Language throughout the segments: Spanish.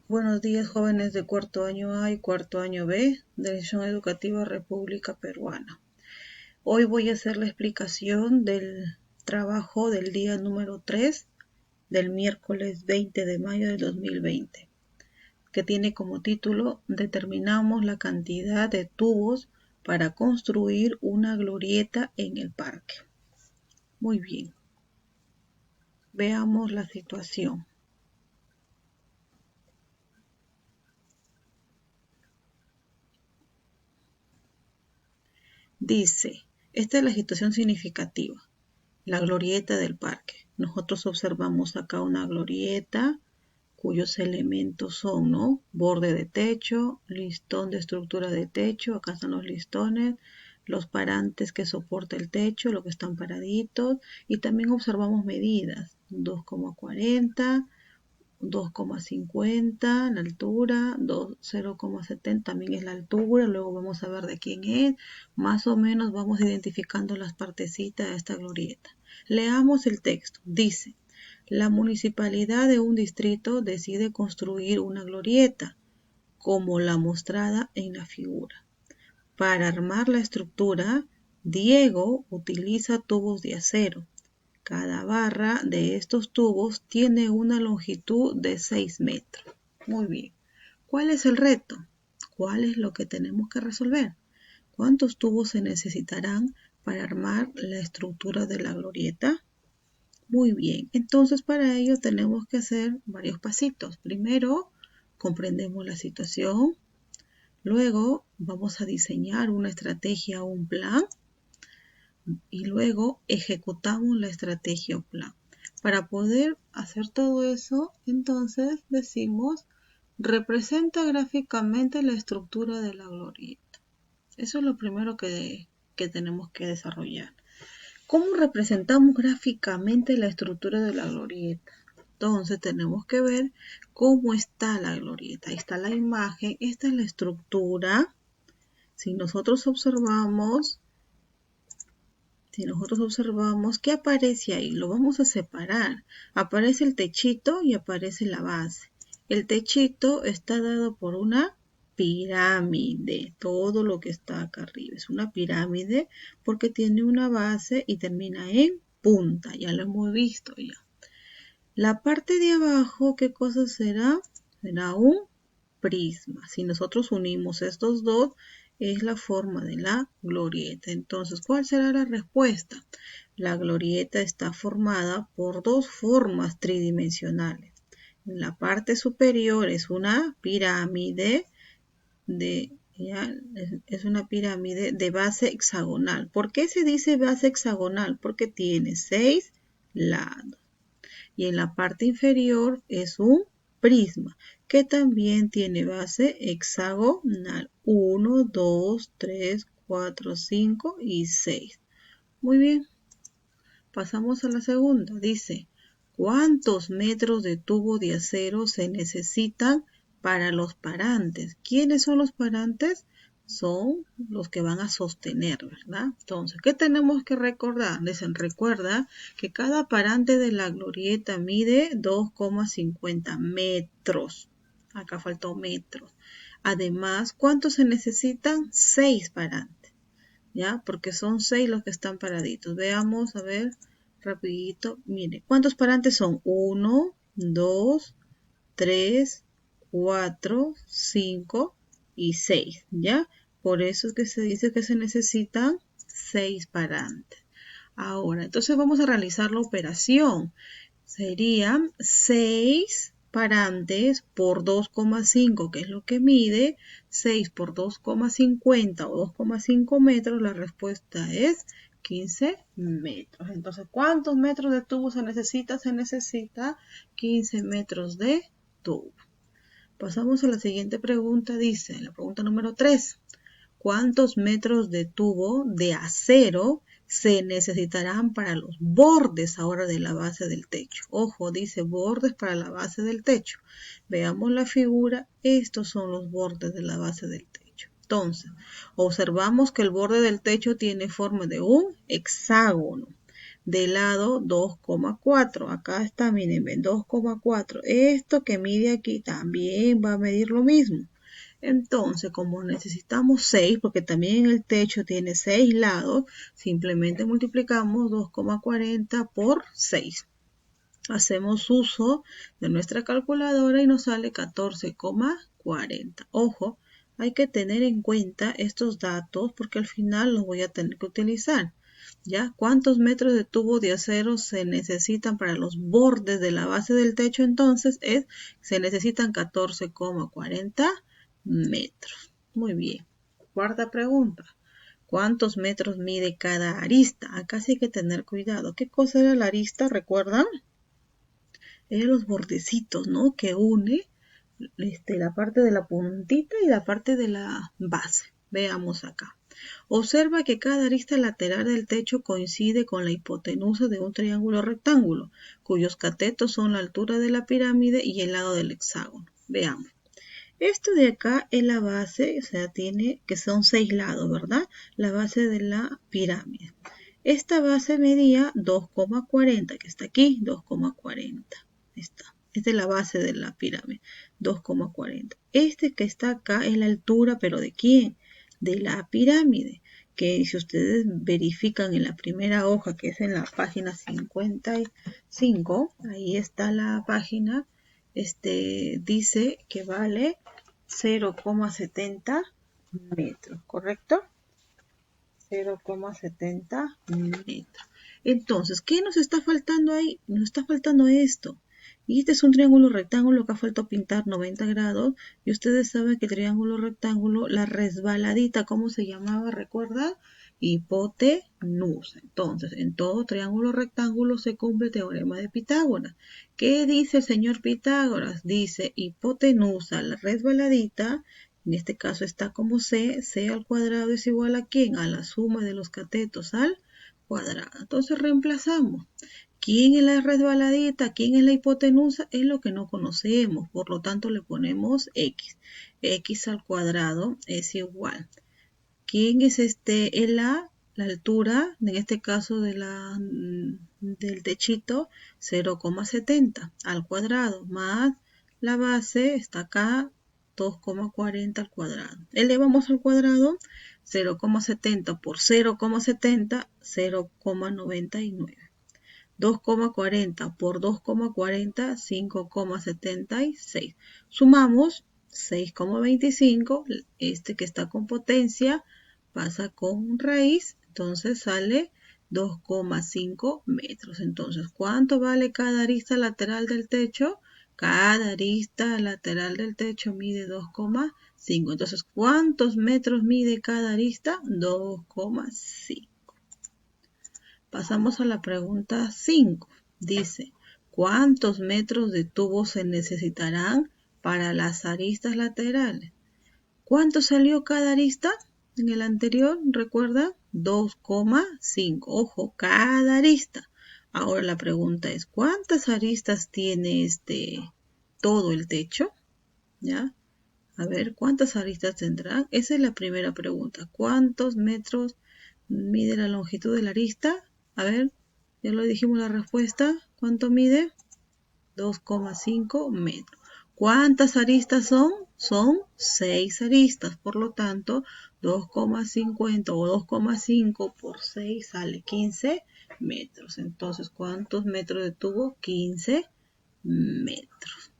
Buenos días, jóvenes de cuarto año A y cuarto año B de la Institución Educativa República Peruana. Hoy voy a hacer la explicación del trabajo del día número 3 del miércoles 20 de mayo del 2020, que tiene como título Determinamos la cantidad de tubos para construir una glorieta en el parque. Muy bien, veamos la situación. Dice, esta es la situación significativa. La glorieta del parque. Nosotros observamos acá una glorieta cuyos elementos son, ¿no? Borde de techo, listón de estructura de techo, acá están los listones, los parantes que soporta el techo, los que están paraditos, y también observamos medidas, 2,40, 2,50 la altura, 0,70 también es la altura, luego vamos a ver de quién es, más o menos vamos identificando las partecitas de esta glorieta. Leamos el texto, dice, la municipalidad de un distrito decide construir una glorieta, como la mostrada en la figura. Para armar la estructura, Diego utiliza tubos de acero. Cada barra de estos tubos tiene una longitud de 6 metros. Muy bien. ¿Cuál es el reto? ¿Cuál es lo que tenemos que resolver? ¿Cuántos tubos se necesitarán para armar la estructura de la glorieta? Muy bien. Entonces, para ello tenemos que hacer varios pasitos. Primero, comprendemos la situación. Luego, vamos a diseñar una estrategia o un plan. Y luego ejecutamos la estrategia o plan. Para poder hacer todo eso, entonces decimos, representa gráficamente la estructura de la glorieta. Eso es lo primero que tenemos que desarrollar. ¿Cómo representamos gráficamente la estructura de la glorieta? Entonces tenemos que ver cómo está la glorieta. Ahí está la imagen, esta es la estructura. Si nosotros observamos, ¿qué aparece ahí? Lo vamos a separar. Aparece el techito y aparece la base. El techito está dado por una pirámide. Todo lo que está acá arriba es una pirámide porque tiene una base y termina en punta. Ya lo hemos visto ya. La parte de abajo, ¿qué cosa será? Será un prisma. Si nosotros unimos estos dos, es la forma de la glorieta. Entonces, ¿cuál será la respuesta? La glorieta está formada por dos formas tridimensionales. En la parte superior es una pirámide es una pirámide de base hexagonal. ¿Por qué se dice base hexagonal? Porque tiene 6 lados. Y en la parte inferior es un prisma que también tiene base hexagonal. 1, 2, 3, 4, 5 y 6. Muy bien, pasamos a la segunda. Dice, ¿cuántos metros de tubo de acero se necesitan para los parantes? ¿Quiénes son los parantes? Son los que van a sostener, ¿verdad? Entonces, ¿qué tenemos que recordar? Recuerda que cada parante de la glorieta mide 2,50 metros. Acá faltó metros. Además, ¿cuántos se necesitan? 6 parantes, ¿ya? Porque son 6 los que están paraditos. Veamos, a ver, rapidito. Mire, ¿cuántos parantes son? 1, 2, 3, 4, 5 y 6, ¿ya? Por eso es que se dice que se necesitan 6 parantes. Ahora, entonces vamos a realizar la operación. Serían 6 parantes por 2,5, que es lo que mide. 6 por 2,50 o 2,5 metros, la respuesta es 15 metros. Entonces, ¿cuántos metros de tubo se necesita? Se necesita 15 metros de tubo. Pasamos a la siguiente pregunta. Dice, la pregunta número 3. ¿Cuántos metros de tubo de acero se necesitarán para los bordes ahora de la base del techo? Ojo, dice bordes para la base del techo. Veamos la figura. Estos son los bordes de la base del techo. Entonces, observamos que el borde del techo tiene forma de un hexágono. de lado 2,4. Acá está, miren, 2,4. Esto que mide aquí también va a medir lo mismo. Entonces, como necesitamos 6, porque también el techo tiene 6 lados, simplemente multiplicamos 2,40 por 6. Hacemos uso de nuestra calculadora y nos sale 14,40. Ojo, hay que tener en cuenta estos datos porque al final los voy a tener que utilizar. ¿Ya? ¿Cuántos metros de tubo de acero se necesitan para los bordes de la base del techo? Entonces se necesitan 14,40 metros. Muy bien. Cuarta pregunta. ¿Cuántos metros mide cada arista? Acá sí hay que tener cuidado. ¿Qué cosa era la arista? ¿Recuerdan? Los bordecitos, ¿no? Que une la parte de la puntita y la parte de la base. Veamos acá. Observa que cada arista lateral del techo coincide con la hipotenusa de un triángulo rectángulo, cuyos catetos son la altura de la pirámide y el lado del hexágono. Veamos. Esto de acá es la base, o sea, tiene que son 6 lados, ¿verdad? La base de la pirámide. Esta base medía 2,40, que está aquí, 2,40. Esta es la base de la pirámide, 2,40. Este que está acá es la altura, pero ¿de quién? De la pirámide, que si ustedes verifican en la primera hoja, que es en la página 55, ahí está la página, dice que vale 0,70 metros, ¿correcto? 0,70 metros. Entonces, ¿qué nos está faltando ahí? Nos está faltando esto. Y este es un triángulo rectángulo que ha faltado pintar 90 grados. Y ustedes saben que el triángulo rectángulo, la resbaladita, ¿cómo se llamaba? ¿Recuerda? Hipotenusa. Entonces, en todo triángulo rectángulo se cumple el teorema de Pitágoras. ¿Qué dice el señor Pitágoras? Dice hipotenusa, la resbaladita, en este caso está como C al cuadrado es igual a ¿quién? A la suma de los catetos al cuadrado. Entonces reemplazamos. ¿Quién es la resbaladita? ¿Quién es la hipotenusa? Es lo que no conocemos, por lo tanto le ponemos X. X al cuadrado es igual. ¿Quién es la altura, en este caso del techito? 0,70 al cuadrado, más la base está acá, 2,40 al cuadrado. Elevamos al cuadrado 0,70 por 0,70, 0,99. 2,40 por 2,40, 5,76. Sumamos 6,25, este que está con potencia pasa con raíz, entonces sale 2,5 metros. Entonces, ¿cuánto vale cada arista lateral del techo? Cada arista lateral del techo mide 2,5. Entonces, ¿cuántos metros mide cada arista? 2,5. Pasamos a la pregunta 5. Dice, ¿cuántos metros de tubo se necesitarán para las aristas laterales? ¿Cuánto salió cada arista? En el anterior, ¿recuerda? 2,5. Ojo, cada arista. Ahora la pregunta es, ¿cuántas aristas tiene todo el techo? ¿Ya? A ver, ¿cuántas aristas tendrá? Esa es la primera pregunta. ¿Cuántos metros mide la longitud de la arista? A ver, ya lo dijimos la respuesta. ¿Cuánto mide? 2,5 metros. ¿Cuántas aristas son? Son 6 aristas. Por lo tanto, 2,50 o 2,5 por 6 sale 15 metros. Entonces, ¿cuántos metros de tubo? 15 metros.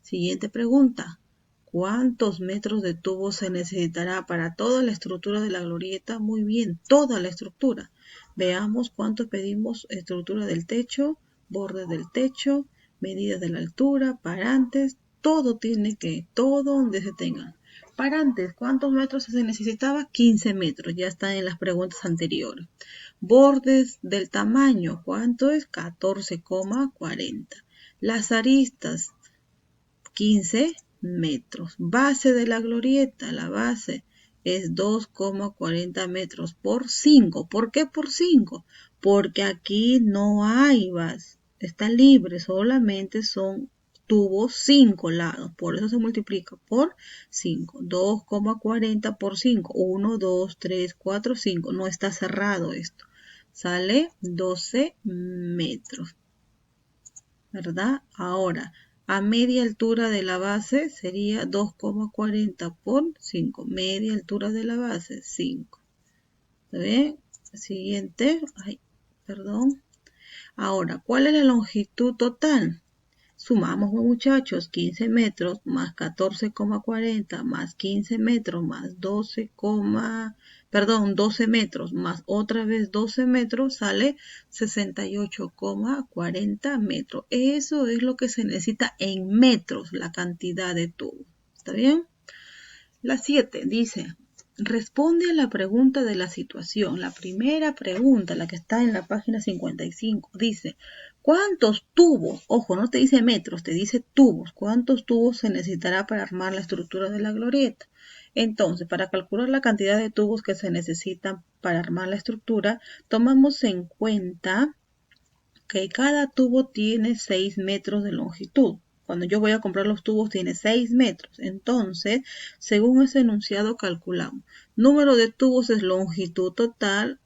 Siguiente pregunta. ¿Cuántos metros de tubo se necesitará para toda la estructura de la glorieta? Muy bien, toda la estructura. Veamos cuánto pedimos: estructura del techo, borde del techo, medida de la altura, parantes, todo donde se tengan. Parantes, ¿cuántos metros se necesitaba? 15 metros, ya está en las preguntas anteriores. Bordes del tamaño, ¿cuánto es? 14,40. Las aristas, 15 metros. Base de la glorieta, la base es 2,40 metros por 5. ¿Por qué por 5? Porque aquí no hay base, está libre, solamente son tubos 5 lados, por eso se multiplica por 5. 2,40 por 5, 1, 2, 3, 4, 5, no está cerrado esto. sale 12 metros, ¿verdad? Ahora, a media altura de la base sería 2,40 por 5. Media altura de la base, 5. ¿Está bien? Siguiente. Ay, perdón. Ahora, ¿cuál es la longitud total? Sumamos, muchachos, 15 metros más 14,40 más 15 metros más 12 metros más otra vez 12 metros sale 68,40 metros. Eso es lo que se necesita en metros, la cantidad de tubo. ¿Está bien? La 7 dice, responde a la pregunta de la situación. La primera pregunta, la que está en la página 55, dice, ¿cuántos tubos? Ojo, no te dice metros, te dice tubos. ¿Cuántos tubos se necesitará para armar la estructura de la glorieta? Entonces, para calcular la cantidad de tubos que se necesitan para armar la estructura, tomamos en cuenta que cada tubo tiene 6 metros de longitud. Cuando yo voy a comprar los tubos tiene 6 metros. Entonces, según ese enunciado calculamos. Número de tubos es longitud total,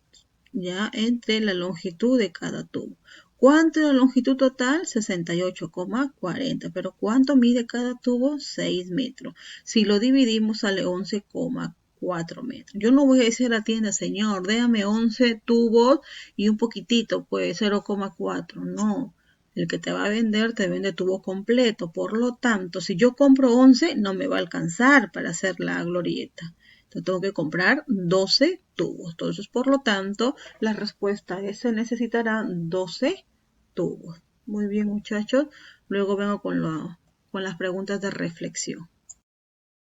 ya, entre la longitud de cada tubo. ¿Cuánto es la longitud total? 68,40. Pero ¿cuánto mide cada tubo? 6 metros. Si lo dividimos sale 11,4 metros. Yo no voy a decir a la tienda, señor, déjame 11 tubos y un poquitito, pues 0,4. No. El que te va a vender te vende tubo completo. Por lo tanto, si yo compro 11, no me va a alcanzar para hacer la glorieta. Entonces tengo que comprar 12 tubos. Entonces, por lo tanto, la respuesta es se necesitarán 12 tubos. Muy bien, muchachos. Luego vengo con las preguntas de reflexión.